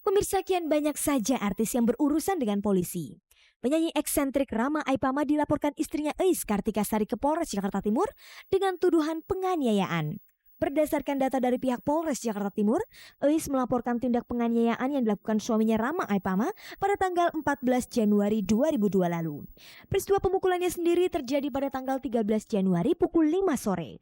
Pemirsa, kian banyak saja artis yang berurusan dengan polisi. Penyanyi eksentrik Rama Aipama dilaporkan istrinya Eis Kartika Sari ke Polres Jakarta Timur dengan tuduhan penganiayaan. Berdasarkan data dari pihak Polres Jakarta Timur, Eis melaporkan tindak penganiayaan yang dilakukan suaminya Rama Aipama pada tanggal 14 Januari 2002 lalu. Peristiwa pemukulannya sendiri terjadi pada tanggal 13 Januari pukul 5 sore.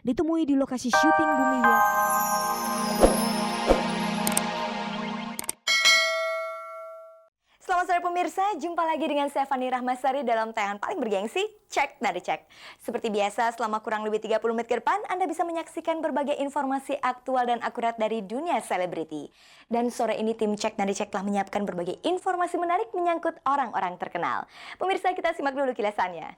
Ditemui di lokasi syuting Bumi Selamat sore pemirsa, jumpa lagi dengan saya Fani Rahmasari dalam tayangan paling bergengsi, Cek dari Cek. Seperti biasa, selama kurang lebih 30 menit ke depan, Anda bisa menyaksikan berbagai informasi aktual dan akurat dari dunia selebriti. Dan sore ini tim Cek dari Cek telah menyiapkan berbagai informasi menarik menyangkut orang-orang terkenal. Pemirsa, kita simak dulu kilasannya.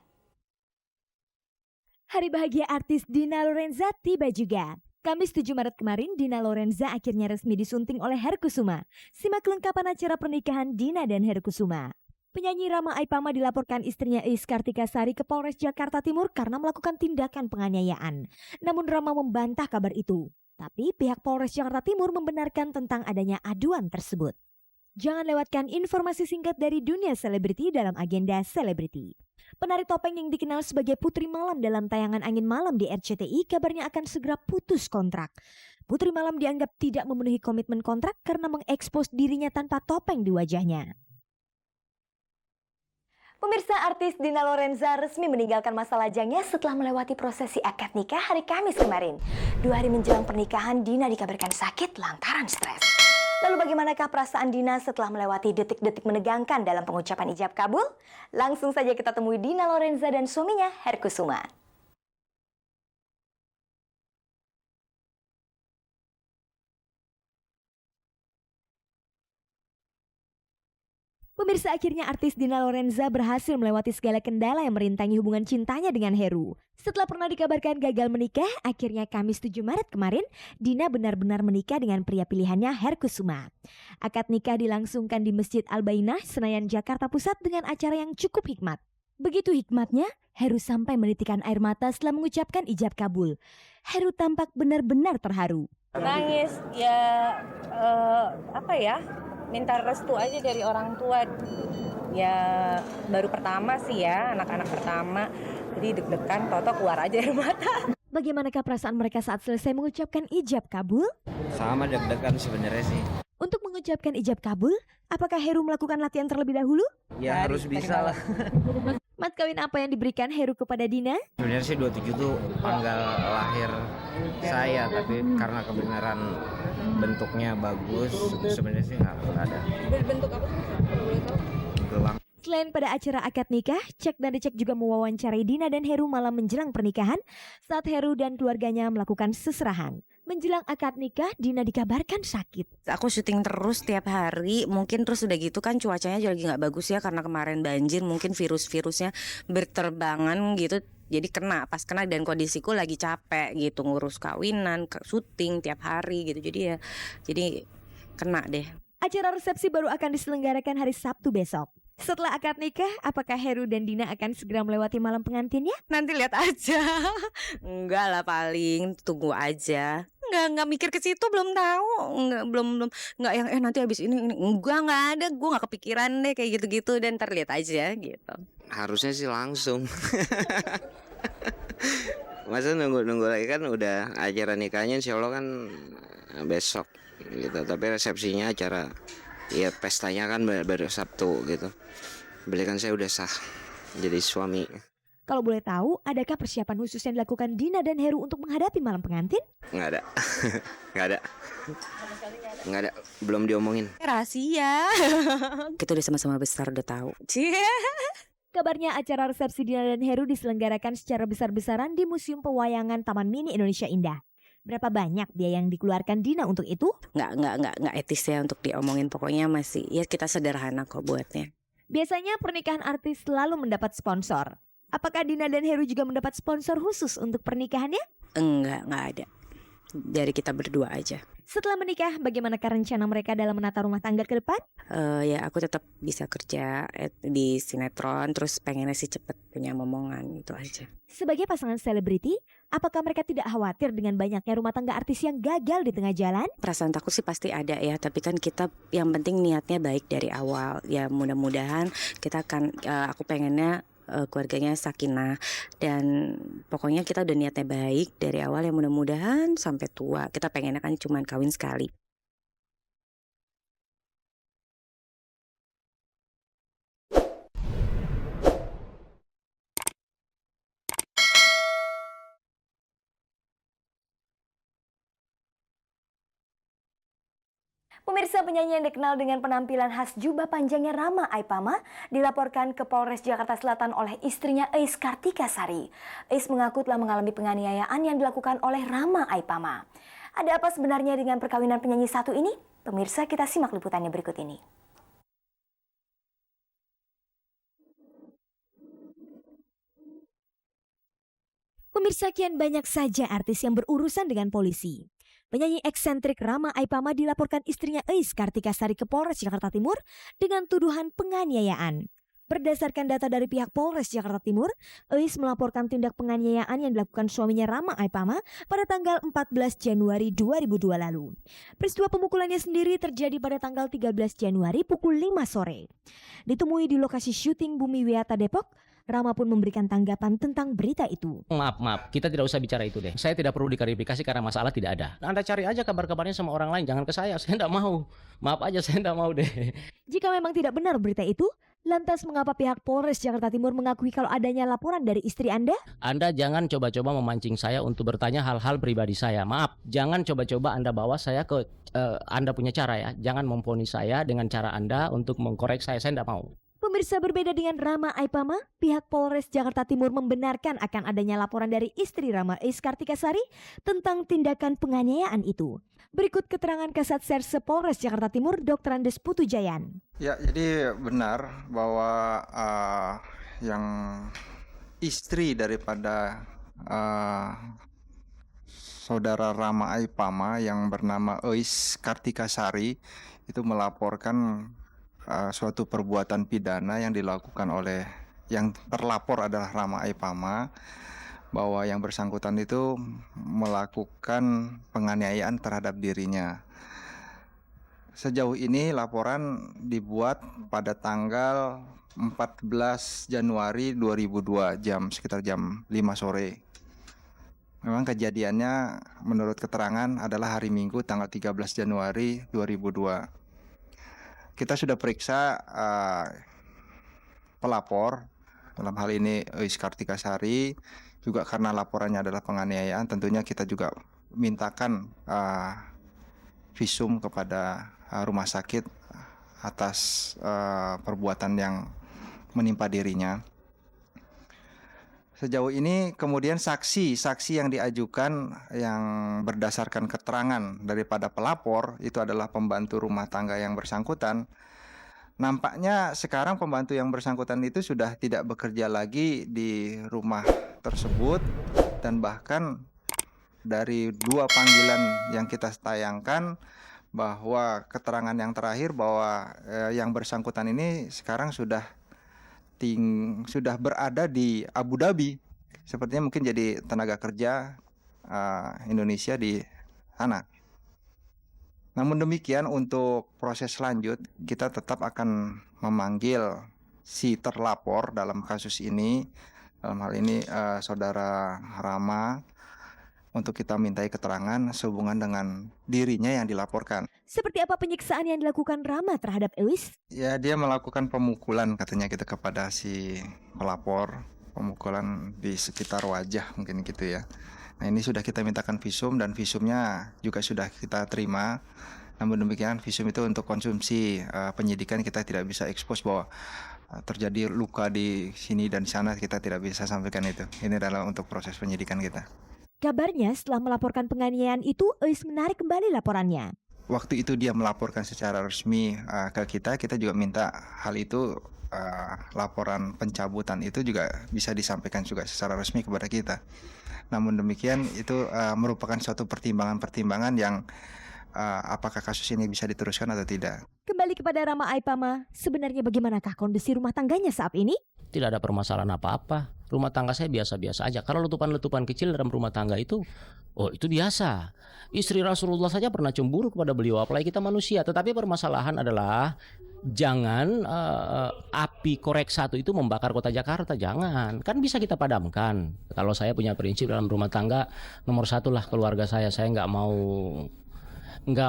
Hari bahagia artis Dina Lorenza tiba juga. Kamis 7 Maret kemarin, Dina Lorenza akhirnya resmi disunting oleh Heru Kusuma. Simak kelengkapan acara pernikahan Dina dan Heru Kusuma. Penyanyi Rama Aipama dilaporkan istrinya Eis Kartika Sari ke Polres Jakarta Timur karena melakukan tindakan penganiayaan. Namun Rama membantah kabar itu. Tapi pihak Polres Jakarta Timur membenarkan tentang adanya aduan tersebut. Jangan lewatkan informasi singkat dari dunia selebriti dalam agenda selebriti. Penari topeng yang dikenal sebagai Putri Malam dalam tayangan Angin Malam di RCTI kabarnya akan segera putus kontrak. Putri Malam dianggap tidak memenuhi komitmen kontrak karena mengekspos dirinya tanpa topeng di wajahnya. Pemirsa, artis Dina Lorenza resmi meninggalkan masa lajangnya setelah melewati prosesi akad nikah hari Kamis kemarin. 2 hari menjelang pernikahan, Dina dikabarkan sakit lantaran stres. Lalu bagaimanakah perasaan Dina setelah melewati detik-detik menegangkan dalam pengucapan ijab kabul? Langsung saja kita temui Dina Lorenza dan suaminya Heru Kusuma. Pemirsa, akhirnya artis Dina Lorenza berhasil melewati segala kendala yang merintangi hubungan cintanya dengan Heru. Setelah pernah dikabarkan gagal menikah, akhirnya Kamis 7 Maret kemarin, Dina benar-benar menikah dengan pria pilihannya Heru Kusuma. Akad nikah dilangsungkan di Masjid Al-Bainah, Senayan, Jakarta Pusat dengan acara yang cukup hikmat. Begitu hikmatnya, Heru sampai menitikan air mata setelah mengucapkan ijab kabul. Heru tampak benar-benar terharu. Nangis, minta restu aja dari orang tua. Ya baru pertama sih ya, anak-anak pertama, jadi deg-degan, toto keluar aja air mata. Bagaimanakah perasaan mereka saat selesai mengucapkan ijab kabul? Sama deg-degan sebenarnya sih. Untuk mengucapkan ijab kabul, apakah Heru melakukan latihan terlebih dahulu? Ya harus bisa lah. Mat kawin apa yang diberikan Heru kepada Dina? Sebenarnya sih 27 tuh tanggal lahir saya, tapi karena kebenaran bentuknya bagus, sebenarnya sih nggak ada. Berbentuk apa sih? Boleh tahu? Gelang. Selain pada acara akad nikah, Cek dan Dicek juga mewawancarai Dina dan Heru malam menjelang pernikahan saat Heru dan keluarganya melakukan seserahan. Menjelang akad nikah, Dina dikabarkan sakit. Aku syuting terus tiap hari, mungkin terus udah gitu kan cuacanya lagi nggak bagus ya karena kemarin banjir, mungkin virus-virusnya berterbangan gitu. Jadi pas kena dan kondisiku lagi capek gitu ngurus kawinan, syuting tiap hari gitu. Jadi kena deh. Acara resepsi baru akan diselenggarakan hari Sabtu besok. Setelah akad nikah, apakah Heru dan Dina akan segera melewati malam pengantinnya? Nanti lihat aja. Enggak lah, paling tunggu aja. Enggak mikir ke situ, belum tahu. Enggak yang nanti habis ini. Enggak ada. Gue enggak kepikiran deh kayak gitu-gitu, dan ntar lihat aja gitu. Harusnya sih langsung. Masa nunggu lagi, kan udah acara nikahnya insya Allah kan besok gitu. Tapi resepsinya acara ya pestanya kan baru Sabtu gitu. Belikan saya udah sah jadi suami. Kalau boleh tahu, adakah persiapan khusus yang dilakukan Dina dan Heru untuk menghadapi malam pengantin? Nggak ada. Nggak ada. Belum diomongin. Rahasia. Kita udah sama-sama besar, udah tahu. Kabarnya acara resepsi Dina dan Heru diselenggarakan secara besar-besaran di Museum Pewayangan Taman Mini Indonesia Indah. Berapa banyak biaya yang dikeluarkan Dina untuk itu? Nggak etis ya untuk diomongin. Pokoknya masih ya kita sederhana kok buatnya. Biasanya pernikahan artis selalu mendapat sponsor. Apakah Dina dan Heru juga mendapat sponsor khusus untuk pernikahannya? Nggak ada. dari kita berdua aja. Setelah menikah, bagaimanakah rencana mereka dalam menata rumah tangga ke depan? Ya aku tetap bisa kerja di sinetron, terus pengennya sih cepet punya momongan, itu aja. Sebagai pasangan selebriti, apakah mereka tidak khawatir dengan banyaknya rumah tangga artis yang gagal di tengah jalan? Perasaan takut sih pasti ada ya, tapi kan kita yang penting niatnya baik dari awal. Ya mudah-mudahan kita akan, aku pengennya keluarganya sakinah, dan pokoknya kita udah niatnya baik dari awal, ya mudah-mudahan sampai tua. Kita pengennya kan cuma kawin sekali. Pemirsa, penyanyi yang dikenal dengan penampilan khas jubah panjangnya Rama Aipama dilaporkan ke Polres Jakarta Selatan oleh istrinya Eis Kartika Sari. Eis mengaku telah mengalami penganiayaan yang dilakukan oleh Rama Aipama. Ada apa sebenarnya dengan perkawinan penyanyi satu ini? Pemirsa, kita simak liputannya berikut ini. Pemirsa, kian banyak saja artis yang berurusan dengan polisi. Penyanyi eksentrik Rama Aipama dilaporkan istrinya Eis Kartika Sari ke Polres Jakarta Timur dengan tuduhan penganiayaan. Berdasarkan data dari pihak Polres Jakarta Timur, Eis melaporkan tindak penganiayaan yang dilakukan suaminya Rama Aipama pada tanggal 14 Januari 2002 lalu. Peristiwa pemukulannya sendiri terjadi pada tanggal 13 Januari pukul 5 sore. Ditemui di lokasi syuting Bumi Wiata Depok, Rama pun memberikan tanggapan tentang berita itu. Maaf, kita tidak usah bicara itu deh. Saya tidak perlu diklarifikasi karena masalah tidak ada. Anda cari aja kabar-kabarnya sama orang lain, jangan ke saya tidak mau. Maaf aja, saya tidak mau deh. Jika memang tidak benar berita itu, lantas mengapa pihak Polres Jakarta Timur mengakui kalau adanya laporan dari istri Anda? Anda jangan coba-coba memancing saya untuk bertanya hal-hal pribadi saya. Maaf, jangan coba-coba Anda bawa saya ke Anda punya cara ya. Jangan memvonis saya dengan cara Anda untuk mengkorek saya tidak mau. Pemirsa, berbeda dengan Rama Aipama, pihak Polres Jakarta Timur membenarkan akan adanya laporan dari istri Rama, Eis Kartika Sari, tentang tindakan penganiayaan itu. Berikut keterangan Kasat Serse Polres Jakarta Timur, Dr. Andes Putujayan. Ya, jadi benar bahwa yang istri daripada saudara Rama Aipama yang bernama Eis Kartika Sari itu melaporkan suatu perbuatan pidana yang dilakukan oleh yang terlapor adalah Rama Aipama, bahwa yang bersangkutan itu melakukan penganiayaan terhadap dirinya. Sejauh ini laporan dibuat pada tanggal 14 Januari 2002 sekitar jam 5 sore. Memang kejadiannya menurut keterangan adalah hari Minggu tanggal 13 Januari 2002. Kita sudah periksa pelapor, dalam hal ini Eis Kartika Sari, juga karena laporannya adalah penganiayaan, tentunya kita juga mintakan visum kepada rumah sakit atas perbuatan yang menimpa dirinya. Sejauh ini kemudian saksi yang diajukan yang berdasarkan keterangan daripada pelapor itu adalah pembantu rumah tangga yang bersangkutan. Nampaknya sekarang pembantu yang bersangkutan itu sudah tidak bekerja lagi di rumah tersebut, dan bahkan dari 2 panggilan yang kita tayangkan bahwa keterangan yang terakhir bahwa yang bersangkutan ini sekarang sudah berada di Abu Dhabi, sepertinya mungkin jadi tenaga kerja Indonesia di sana. Namun demikian, untuk proses lanjut kita tetap akan memanggil si terlapor dalam kasus ini, dalam hal ini saudara Rama, untuk kita mintai keterangan sehubungan dengan dirinya yang dilaporkan. Seperti apa penyiksaan yang dilakukan Rama terhadap Eis? Ya, dia melakukan pemukulan katanya kita kepada si pelapor, pemukulan di sekitar wajah mungkin gitu ya. Nah, ini sudah kita mintakan visum dan visumnya juga sudah kita terima. Namun demikian visum itu untuk konsumsi penyidikan, kita tidak bisa ekspos bahwa terjadi luka di sini dan di sana, kita tidak bisa sampaikan itu. Ini adalah untuk proses penyidikan kita. Kabarnya setelah melaporkan penganiayaan itu, Eis menarik kembali laporannya. Waktu itu dia melaporkan secara resmi ke kita juga minta hal itu, laporan pencabutan itu juga bisa disampaikan juga secara resmi kepada kita. Namun demikian itu merupakan suatu pertimbangan-pertimbangan yang apakah kasus ini bisa diteruskan atau tidak. Kembali kepada Rama Aipama, sebenarnya bagaimanakah kondisi rumah tangganya saat ini? Tidak ada permasalahan apa-apa. Rumah tangga saya biasa-biasa aja. Kalau letupan-letupan kecil dalam rumah tangga itu, oh itu biasa. Istri Rasulullah saja pernah cemburu kepada beliau, apalagi kita manusia. Tetapi permasalahan adalah jangan api korek satu itu membakar kota Jakarta, jangan. Kan bisa kita padamkan. Kalau saya punya prinsip dalam rumah tangga, nomor satu lah keluarga saya nggak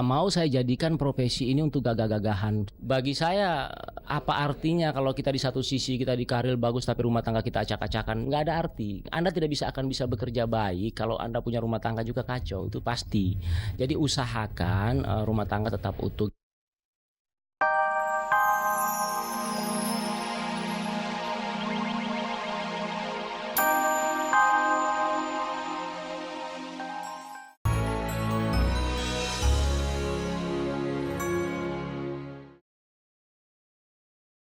mau saya jadikan profesi ini untuk gagah-gagahan. Bagi saya apa artinya kalau kita di satu sisi kita di karir bagus tapi rumah tangga kita acak-acakan? Nggak ada arti. Anda tidak akan bisa bekerja baik kalau Anda punya rumah tangga juga kacau, itu pasti. Jadi usahakan rumah tangga tetap utuh.